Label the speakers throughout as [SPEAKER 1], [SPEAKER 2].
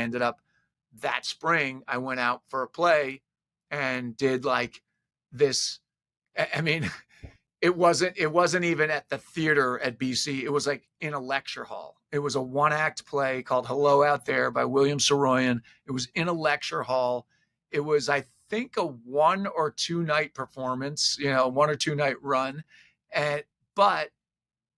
[SPEAKER 1] ended up that spring, I went out for a play and did like this. I mean, it wasn't even at the theater at BC. It was like in a lecture hall. It was a one act play called Hello Out There by William Saroyan. It was in a lecture hall. It was, I think, a 1 or 2 night performance, 1 or 2 night run. And but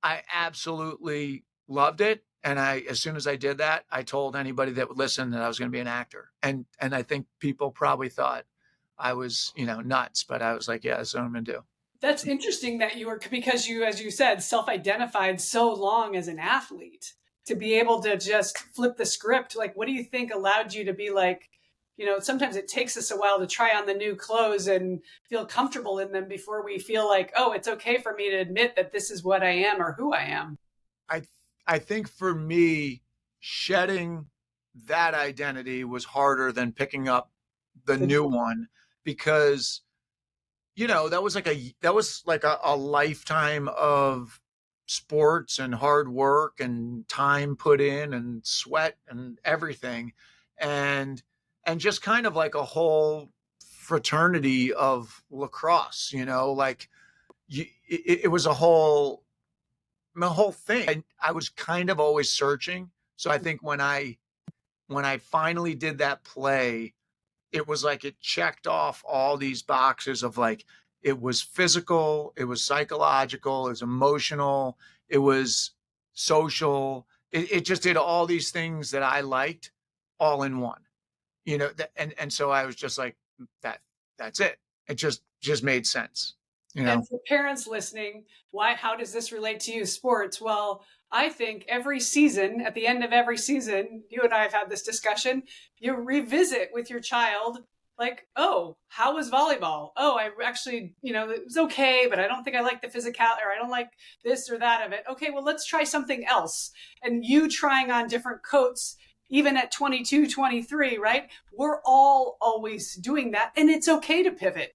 [SPEAKER 1] I absolutely loved it. And as soon as I did that, I told anybody that would listen that I was going to be an actor. And I think people probably thought I was, nuts, but I was like, yeah, that's what I'm going to do.
[SPEAKER 2] That's interesting that you were, because you, as you said, self-identified so long as an athlete, to be able to just flip the script. Like, what do you think allowed you to be like, sometimes it takes us a while to try on the new clothes and feel comfortable in them before we feel like, oh, it's okay for me to admit that this is what I am or who I am.
[SPEAKER 1] I I think for me, shedding that identity was harder than picking up the new one because that was like a lifetime of sports and hard work and time put in and sweat and everything, and just kind of like a whole fraternity of lacrosse, like it was a whole thing. I was kind of always searching. So I think when I finally did that play, it was like it checked off all these boxes of like it was physical, it was psychological, it was emotional, it was social. It just did all these things that I liked all in one. And so I was just like that's it. It just made sense, you know.
[SPEAKER 2] And for parents listening, how does this relate to you, sports? Well, I think every season, at the end of every season, you and I have had this discussion, you revisit with your child, like, oh, how was volleyball? Oh, I actually, it was okay, but I don't think I like the physical, or I don't like this or that of it. Okay, well, let's try something else. And you trying on different coats, even at 22, 23, right? We're all always doing that. And it's okay to pivot.